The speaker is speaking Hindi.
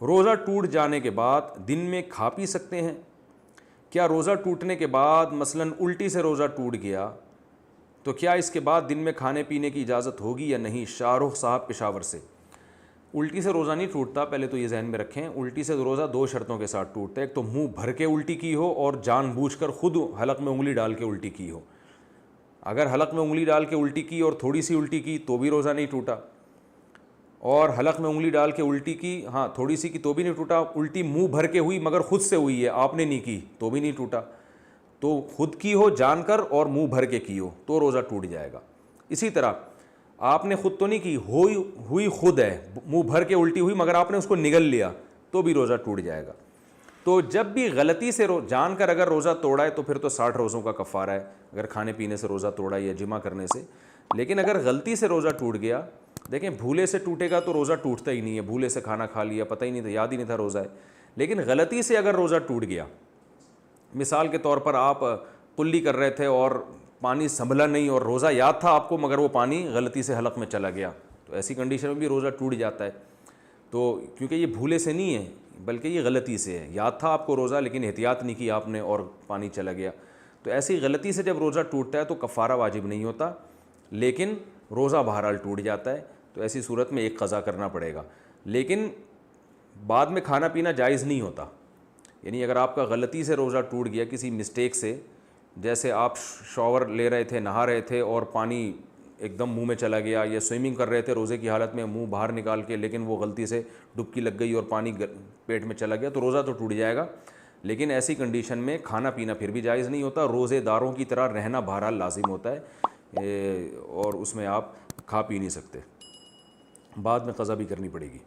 रोज़ा टूट जाने के बाद दिन में खा पी सकते हैं? क्या रोज़ा टूटने के बाद मसलन उल्टी से रोज़ा टूट गया तो क्या इसके बाद दिन में खाने पीने की इजाज़त होगी या नहीं? शाहरुख साहब पेशावर से। उल्टी से रोज़ा नहीं टूटता, पहले तो ये जहन में रखें। उल्टी से रोज़ा दो शर्तों के साथ टूटता है। एक तो मुंह भर के उल्टी की हो और जानबूझकर खुद हलक में उंगली डाल के उल्टी की हो। अगर हलक में उंगली डाल के उल्टी की और थोड़ी सी उल्टी की तो भी रोज़ा नहीं टूटा, और हलक में उंगली डाल के उल्टी की, हाँ थोड़ी सी की तो भी नहीं टूटा। उल्टी मुंह भर के हुई मगर खुद से हुई है, आपने नहीं की, तो भी नहीं टूटा। तो खुद की हो जानकर और मुंह भर के की हो तो रोज़ा टूट जाएगा। इसी तरह आपने खुद तो नहीं की, हुई खुद है, मुंह भर के उल्टी हुई मगर आपने उसको निगल लिया तो भी रोज़ा टूट जाएगा। तो जब भी गलती से जानकर अगर रोज़ा तोड़ा है तो फिर तो 60 रोज़ों का कफ़ारा है, अगर खाने पीने से रोज़ा तोड़ा या जिमा करने से। लेकिन अगर गलती से रोज़ा टूट गया, देखें भूले से टूटेगा तो रोज़ा टूटता ही नहीं है। भूले से खाना खा लिया, पता ही नहीं था, याद ही नहीं था रोज़ा है। लेकिन गलती से अगर रोज़ा टूट गया, मिसाल के तौर पर आप कुल्ली कर रहे थे और पानी संभला नहीं और रोज़ा याद था आपको मगर वो पानी गलती से हलक में चला गया, तो ऐसी कंडीशन में भी रोज़ा टूट जाता है। तो क्योंकि ये भूले से नहीं है बल्कि ये गलती से है। याद था आपको रोज़ा लेकिन एहतियात नहीं की आपने और पानी चला गया। तो ऐसी गलती से जब रोज़ा टूटता है तो कफ़ारा वाजिब नहीं होता, लेकिन रोज़ा बहरहाल टूट जाता है। तो ऐसी सूरत में एक क़ज़ा करना पड़ेगा। लेकिन बाद में खाना पीना जायज़ नहीं होता। यानी अगर आपका गलती से रोज़ा टूट गया किसी मिस्टेक से, जैसे आप शॉवर ले रहे थे, नहा रहे थे और पानी एकदम मुंह में चला गया, या स्विमिंग कर रहे थे रोज़े की हालत में मुंह बाहर निकाल के, लेकिन वो गलती से डुबकी लग गई और पानी पेट में चला गया, तो रोज़ा तो टूट जाएगा। लेकिन ऐसी कंडीशन में खाना पीना फिर भी जायज़ नहीं होता। रोज़ेदारों की तरह रहना बहरहाल लाजिम होता है, और उसमें आप खा पी नहीं सकते। बाद में क़ज़ा भी करनी पड़ेगी।